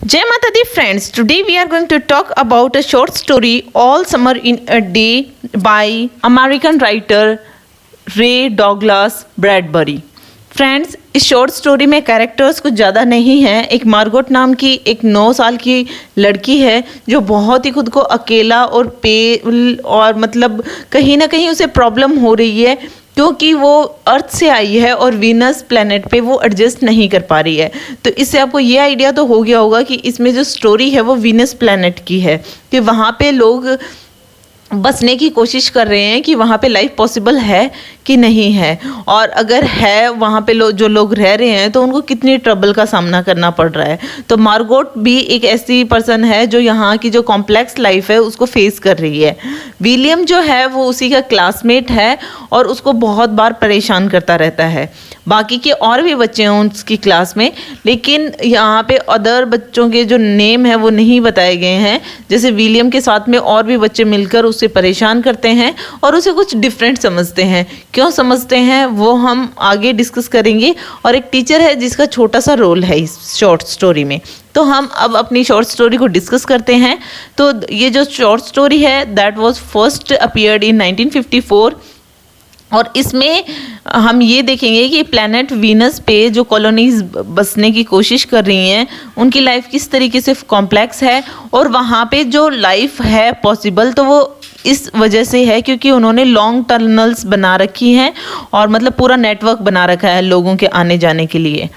Jai Mata Di friends, today we are going to talk about a short story All Summer in a Day by American writer रे Douglas Bradbury. Friends, इस short story में characters कुछ ज़्यादा नहीं हैं। एक Margot नाम की एक 9 साल की लड़की है जो बहुत ही खुद को अकेला और पेल और मतलब कहीं ना कहीं उसे प्रॉब्लम हो रही है क्योंकि वो अर्थ से आई है और वीनस प्लेनेट पे वो एडजस्ट नहीं कर पा रही है। तो इससे आपको ये आइडिया तो हो गया होगा कि इसमें जो स्टोरी है वो वीनस प्लेनेट की है कि वहाँ पे लोग बसने की कोशिश कर रहे हैं कि वहाँ पे लाइफ पॉसिबल है कि नहीं है, और अगर है वहाँ पे जो लोग रह रहे हैं तो उनको कितनी ट्रबल का सामना करना पड़ रहा है। तो मार्गोट भी एक ऐसी पर्सन है जो यहाँ की जो कॉम्प्लेक्स लाइफ है उसको फेस कर रही है। विलियम जो है वो उसी का क्लासमेट है और उसको बहुत बार परेशान करता रहता है। बाकी के और भी बच्चे हैं उसकी क्लास में, लेकिन यहाँ पे अदर बच्चों के जो नेम है वो नहीं बताए गए हैं। जैसे विलियम के साथ में और भी बच्चे मिलकर उसे परेशान करते हैं और उसे कुछ डिफरेंट समझते हैं। क्यों समझते हैं वो हम आगे डिस्कस करेंगे। और एक टीचर है जिसका छोटा सा रोल है इस शॉर्ट स्टोरी में। तो हम अब अपनी शॉर्ट स्टोरी को डिस्कस करते हैं। तो ये जो शॉर्ट स्टोरी है that was first appeared in 1954 और इसमें हम ये देखेंगे कि प्लैनेट वीनस पे जो कॉलोनीज बसने की कोशिश कर रही हैं उनकी लाइफ किस तरीके से कॉम्प्लेक्स है और वहाँ पे जो लाइफ है पॉसिबल तो वो इस वजह से है क्योंकि उन्होंने लॉन्ग टनल्स बना रखी हैं और मतलब पूरा नेटवर्क बना रखा है लोगों के आने जाने के लिए।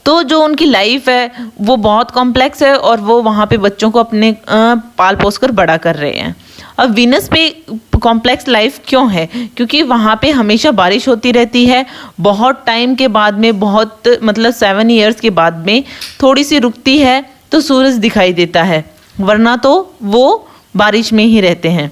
तो जो उनकी लाइफ है वो बहुत कॉम्प्लेक्स है और वो वहाँ पे बच्चों को अपने पाल पोस कर बड़ा कर रहे हैं। अब वीनस पे कॉम्प्लेक्स लाइफ क्यों है? क्योंकि वहाँ पे हमेशा बारिश होती रहती है। बहुत टाइम के बाद में बहुत मतलब 7 इयर्स के बाद में थोड़ी सी रुकती है तो सूरज दिखाई देता है, वरना तो वो बारिश में ही रहते हैं।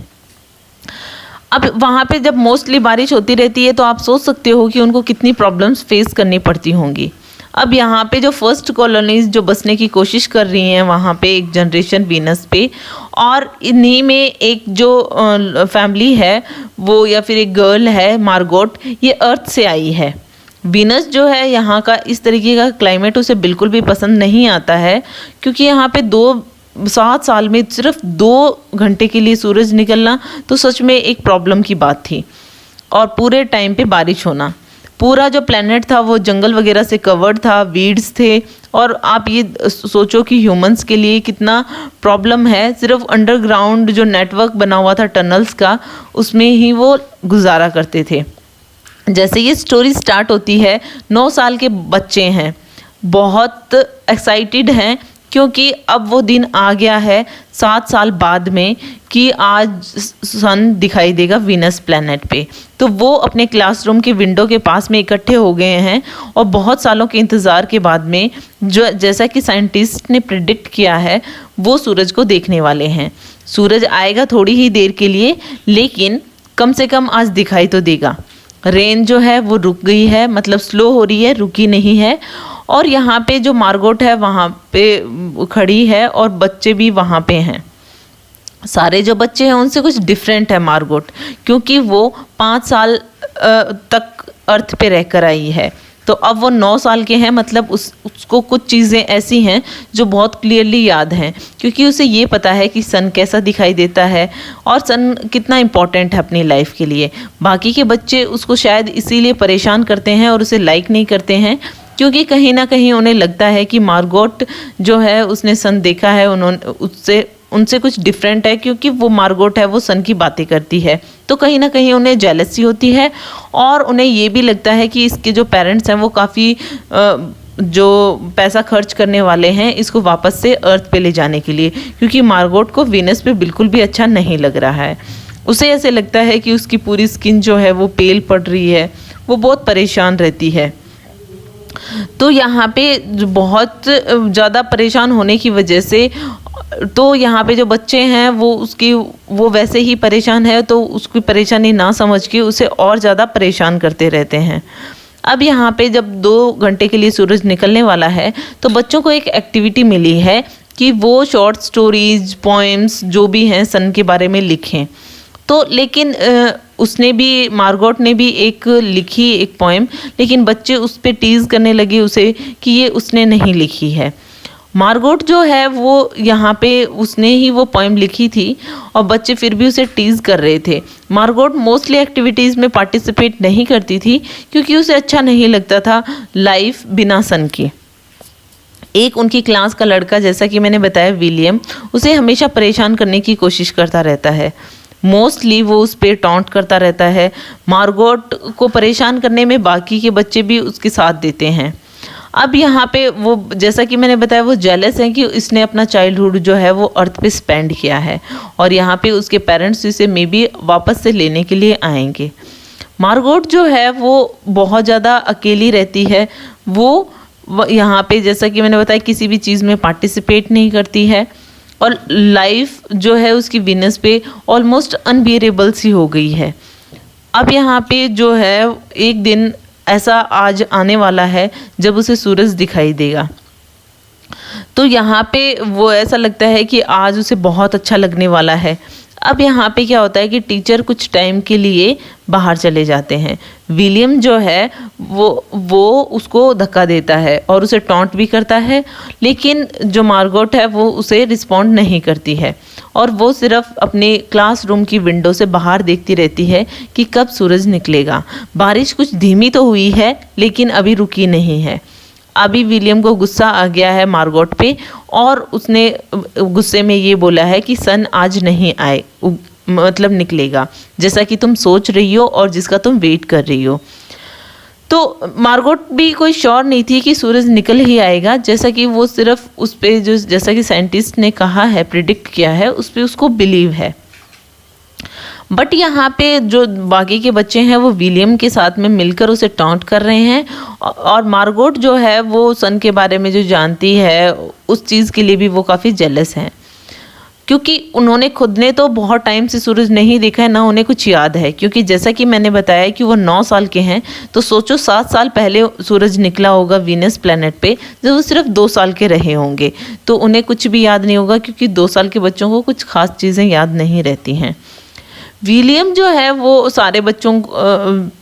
अब वहाँ पे जब मोस्टली बारिश होती रहती है तो आप सोच सकते हो कि उनको कितनी प्रॉब्लम्स फेस करनी पड़ती होंगी। अब यहाँ पे जो फर्स्ट कॉलोनीज जो बसने की कोशिश कर रही हैं वहाँ पे एक जनरेशन वीनस पे, और इन्हीं में एक जो फैमिली है वो या फिर एक गर्ल है मार्गोट, ये अर्थ से आई है। वीनस जो है यहाँ का इस तरीके का क्लाइमेट उसे बिल्कुल भी पसंद नहीं आता है क्योंकि यहाँ पे 7 साल में सिर्फ 2 घंटे के लिए सूरज निकलना तो सच में एक प्रॉब्लम की बात थी, और पूरे टाइम पे बारिश होना। पूरा जो प्लेनेट था वो जंगल वगैरह से कवर्ड था, वीड्स थे, और आप ये सोचो कि ह्यूमंस के लिए कितना प्रॉब्लम है। सिर्फ अंडरग्राउंड जो नेटवर्क बना हुआ था टनल्स का उसमें ही वो गुजारा करते थे। जैसे ये स्टोरी स्टार्ट होती है 9 साल के बच्चे हैं, बहुत एक्साइटेड हैं क्योंकि अब वो दिन आ गया है 7 साल बाद में कि आज सन दिखाई देगा वीनस प्लैनेट पे। तो वो अपने क्लासरूम के विंडो के पास में इकट्ठे हो गए हैं और बहुत सालों के इंतज़ार के बाद में जो जैसा कि साइंटिस्ट ने प्रिडिक्ट किया है वो सूरज को देखने वाले हैं। सूरज आएगा थोड़ी ही देर के लिए, लेकिन कम से कम आज दिखाई तो देगा। रेन जो है वो रुक गई है, मतलब स्लो हो रही है, रुकी नहीं है। और यहाँ पे जो मार्गोट है वहाँ पे खड़ी है और बच्चे भी वहाँ पे हैं। सारे जो बच्चे हैं उनसे कुछ डिफरेंट है मार्गोट, क्योंकि वो 5 साल तक अर्थ पे रहकर आई है। तो अब वो 9 साल के हैं, मतलब उसको कुछ चीज़ें ऐसी हैं जो बहुत क्लियरली याद हैं, क्योंकि उसे ये पता है कि सन कैसा दिखाई देता है और सन कितना इम्पॉर्टेंट है अपनी लाइफ के लिए। बाकी के बच्चे उसको शायद इसीलिए परेशान करते हैं और उसे लाइक नहीं करते हैं क्योंकि कहीं ना कहीं उन्हें लगता है कि मार्गोट जो है उसने सन देखा है, उन्होंने उनसे कुछ डिफरेंट है क्योंकि वो मार्गोट है वो सन की बातें करती है। तो कहीं ना कहीं उन्हें जेलसी होती है और उन्हें ये भी लगता है कि इसके जो पेरेंट्स हैं वो काफ़ी जो पैसा खर्च करने वाले हैं इसको वापस से अर्थ पे ले जाने के लिए, क्योंकि मार्गोट को वीनस पे बिल्कुल भी अच्छा नहीं लग रहा है। उसे ऐसे लगता है कि उसकी पूरी स्किन जो है वो पेल पड़ रही है, वो बहुत परेशान रहती है। तो यहाँ पे बहुत ज़्यादा परेशान होने की वजह से तो यहाँ पे जो बच्चे हैं वो वैसे ही परेशान है, तो उसकी परेशानी ना समझ के उसे और ज़्यादा परेशान करते रहते हैं। अब यहाँ पे जब 2 घंटे के लिए सूरज निकलने वाला है तो बच्चों को एक एक्टिविटी मिली है कि वो शॉर्ट स्टोरीज, पोएम्स जो भी हैं सन के बारे में लिखें। तो लेकिन उसने भी, मार्गोट ने भी एक लिखी एक पोएम, लेकिन बच्चे उस पर टीज़ करने लगे उसे कि ये उसने नहीं लिखी है। मार्गोट जो है वो यहाँ पे उसने ही वो पोएम लिखी थी और बच्चे फिर भी उसे टीज़ कर रहे थे। मार्गोट मोस्टली एक्टिविटीज़ में पार्टिसिपेट नहीं करती थी क्योंकि उसे अच्छा नहीं लगता था लाइफ बिना सन की। एक उनकी क्लास का लड़का, जैसा कि मैंने बताया विलियम, उसे हमेशा परेशान करने की कोशिश करता रहता है। मोस्टली वो उस पर टॉन्ट करता रहता है। मार्गोट को परेशान करने में बाकी के बच्चे भी उसके साथ देते हैं। अब यहाँ पे वो, जैसा कि मैंने बताया, वो जेलस है कि इसने अपना चाइल्डहुड जो है वो अर्थ पे स्पेंड किया है और यहाँ पे उसके पेरेंट्स इसे मे बी वापस से लेने के लिए आएंगे। मार्गोट जो है वो बहुत ज़्यादा अकेली रहती है। वो यहाँ पे, जैसा कि मैंने बताया, किसी भी चीज़ में पार्टिसिपेट नहीं करती है और लाइफ जो है उसकी वीनस पे ऑलमोस्ट अनबियरेबल सी हो गई है। अब यहाँ पे जो है एक दिन ऐसा आज आने वाला है जब उसे सूरज दिखाई देगा। तो यहाँ पे वो ऐसा लगता है कि आज उसे बहुत अच्छा लगने वाला है। अब यहाँ पे क्या होता है कि टीचर कुछ टाइम के लिए बाहर चले जाते हैं। विलियम जो है वो उसको धक्का देता है और उसे टॉन्ट भी करता है, लेकिन जो मार्गोट है वो उसे रिस्पॉन्ड नहीं करती है और वो सिर्फ अपने क्लासरूम की विंडो से बाहर देखती रहती है कि कब सूरज निकलेगा। बारिश कुछ धीमी तो हुई है लेकिन अभी रुकी नहीं है। अभी विलियम को गुस्सा आ गया है मार्गोट पे और उसने गुस्से में ये बोला है कि सन आज नहीं आए, मतलब निकलेगा, जैसा कि तुम सोच रही हो और जिसका तुम वेट कर रही हो। तो मार्गोट भी कोई श्योर नहीं थी कि सूरज निकल ही आएगा, जैसा कि वो सिर्फ उस पे जो, जैसा कि साइंटिस्ट ने कहा है, प्रिडिक्ट किया है, उस पे उसको बिलीव है। बट यहाँ पे जो बाकी के बच्चे हैं वो विलियम के साथ में मिलकर उसे टॉन्ट कर रहे हैं और मार्गोट जो है वो सन के बारे में जो जानती है उस चीज़ के लिए भी वो काफ़ी जेलस हैं, क्योंकि उन्होंने खुद ने तो बहुत टाइम से सूरज नहीं देखा है, ना उन्हें कुछ याद है। क्योंकि जैसा कि मैंने बताया कि वो 9 साल के हैं, तो सोचो 7 साल पहले सूरज निकला होगा वीनस प्लैनेट पे जब वो सिर्फ 2 साल के रहे होंगे, तो उन्हें कुछ भी याद नहीं होगा क्योंकि 2 साल के बच्चों को कुछ खास चीज़ें याद नहीं रहती हैं। विलियम जो है वो सारे बच्चों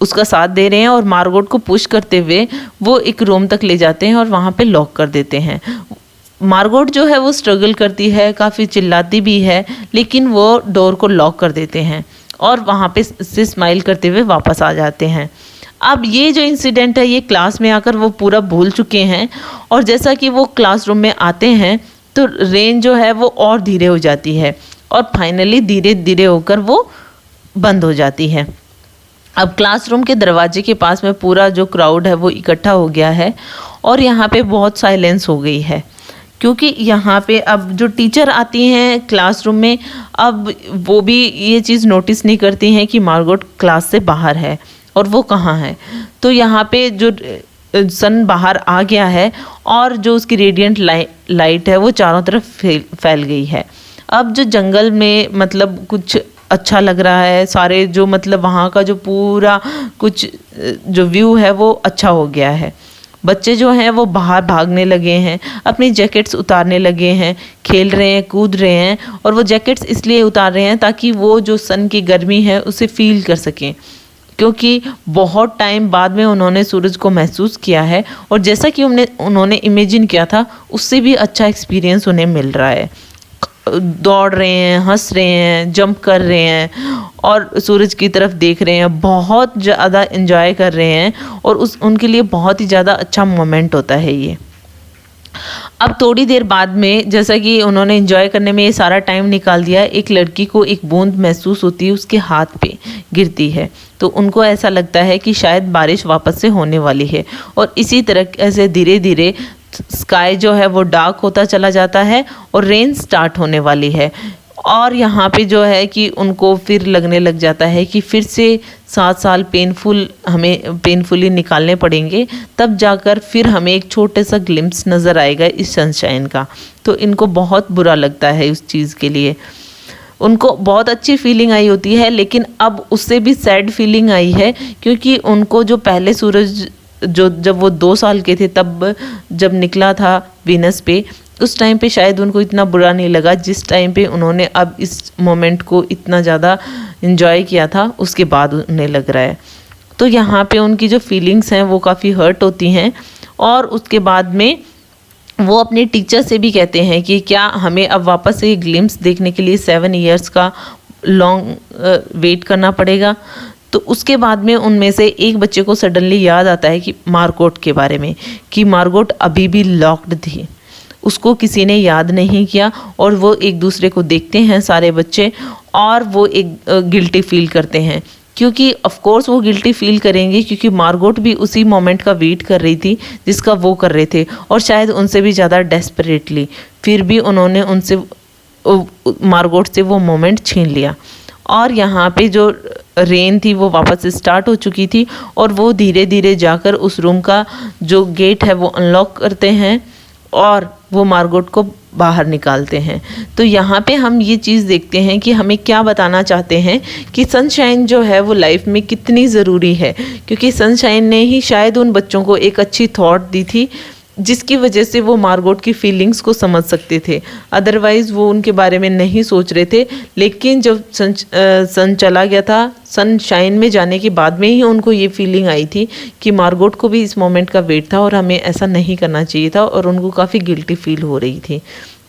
उसका साथ दे रहे हैं और मार्गोट को पुश करते हुए वो एक रूम तक ले जाते हैं और वहाँ पे लॉक कर देते हैं। मार्गोट जो है वो स्ट्रगल करती है, काफ़ी चिल्लाती भी है, लेकिन वो डोर को लॉक कर देते हैं और वहाँ पे से स्माइल करते हुए वापस आ जाते हैं। अब ये जो इंसिडेंट है ये क्लास में आकर वो पूरा भूल चुके हैं और जैसा कि वो क्लासरूम में आते हैं तो रेन जो है वो और धीरे हो जाती है और फाइनली धीरे धीरे होकर वो बंद हो जाती है। अब क्लासरूम के दरवाजे के पास में पूरा जो क्राउड है वो इकट्ठा हो गया है और यहाँ पे बहुत साइलेंस हो गई है, क्योंकि यहाँ पे अब जो टीचर आती हैं क्लासरूम में, अब वो भी ये चीज़ नोटिस नहीं करती हैं कि मार्गोट क्लास से बाहर है और वो कहाँ है। तो यहाँ पे जो सन बाहर आ गया है और जो उसकी रेडिएंट लाइट है वो चारों तरफ फैल गई है। अब जो जंगल में मतलब कुछ अच्छा लग रहा है, सारे जो मतलब वहाँ का जो पूरा कुछ जो व्यू है वो अच्छा हो गया है। बच्चे जो हैं वो बाहर भागने लगे हैं, अपनी जैकेट्स उतारने लगे हैं, खेल रहे हैं, कूद रहे हैं और वो जैकेट्स इसलिए उतार रहे हैं ताकि वो जो सन की गर्मी है उसे फील कर सकें, क्योंकि बहुत टाइम बाद में उन्होंने सूरज को महसूस किया है और जैसा कि उन्होंने इमेजिन किया था उससे भी अच्छा एक्सपीरियंस उन्हें मिल रहा है। दौड़ रहे हैं, हंस रहे हैं, जंप कर रहे हैं और सूरज की तरफ देख रहे हैं, बहुत ज़्यादा एंजॉय कर रहे हैं और उनके लिए बहुत ही ज़्यादा अच्छा मोमेंट होता है ये। अब थोड़ी देर बाद में, जैसा कि उन्होंने एंजॉय करने में ये सारा टाइम निकाल दिया, एक लड़की को एक बूंद महसूस होती है, उसके हाथ पे गिरती है, तो उनको ऐसा लगता है कि शायद बारिश वापस से होने वाली है और इसी तरह ऐसे धीरे धीरे स्काई जो है वो डार्क होता चला जाता है और रेन स्टार्ट होने वाली है। और यहाँ पे जो है कि उनको फिर लगने लग जाता है कि फिर से 7 साल हमें पेनफुली निकालने पड़ेंगे, तब जाकर फिर हमें एक छोटे सा ग्लिम्स नज़र आएगा इस सनशाइन का। तो इनको बहुत बुरा लगता है उस चीज़ के लिए। उनको बहुत अच्छी फीलिंग आई होती है, लेकिन अब उससे भी सैड फीलिंग आई है, क्योंकि उनको जो पहले सूरज जब वो 2 साल के थे तब जब निकला था वीनस पे, उस टाइम पे शायद उनको इतना बुरा नहीं लगा जिस टाइम पे उन्होंने अब इस मोमेंट को इतना ज़्यादा एंजॉय किया था, उसके बाद उन्हें लग रहा है। तो यहाँ पे उनकी जो फीलिंग्स हैं वो काफ़ी हर्ट होती हैं और उसके बाद में वो अपने टीचर से भी कहते हैं कि क्या हमें अब वापस से ग्लिम्स देखने के लिए 7 इयर्स का लॉन्ग वेट करना पड़ेगा। तो उसके बाद में उनमें से एक बच्चे को सडनली याद आता है कि मार्गोट के बारे में, कि मार्गोट अभी भी लॉक्ड थी, उसको किसी ने याद नहीं किया। और वो एक दूसरे को देखते हैं सारे बच्चे, और वो एक गिल्टी फील करते हैं, क्योंकि ऑफ कोर्स वो गिल्टी फील करेंगे क्योंकि मार्गोट भी उसी मोमेंट का वेट कर रही थी जिसका वो कर रहे थे, और शायद उनसे भी ज़्यादा डेस्परेटली। फिर भी उन्होंने उनसे, मार्गोट से वो मोमेंट छीन लिया। और यहाँ पे जो रेन थी वो वापस से स्टार्ट हो चुकी थी, और वो धीरे धीरे जाकर उस रूम का जो गेट है वो अनलॉक करते हैं और वो मार्गोट को बाहर निकालते हैं। तो यहाँ पे हम ये चीज़ देखते हैं कि हमें क्या बताना चाहते हैं कि सनशाइन जो है वो लाइफ में कितनी ज़रूरी है, क्योंकि सनशाइन ने ही शायद उन बच्चों को एक अच्छी थॉट दी थी जिसकी वजह से वो मार्गोट की फीलिंग्स को समझ सकते थे। अदरवाइज़ वो उनके बारे में नहीं सोच रहे थे। लेकिन जब सन चला गया था, सनशाइन में जाने के बाद में ही उनको ये फीलिंग आई थी कि मार्गोट को भी इस मोमेंट का वेट था और हमें ऐसा नहीं करना चाहिए था, और उनको काफ़ी गिल्टी फील हो रही थी।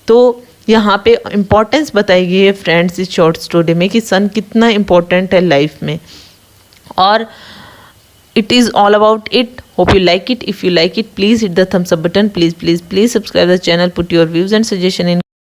तो यहाँ पे इम्पोर्टेंस बताई गई है फ्रेंड्स इस शॉर्ट स्टोरी में कि सन कितना इम्पोर्टेंट है लाइफ में, और it is all about it. Hope you like it. If you like it, please hit the thumbs up button. Please subscribe the channel. Put your views and suggestion in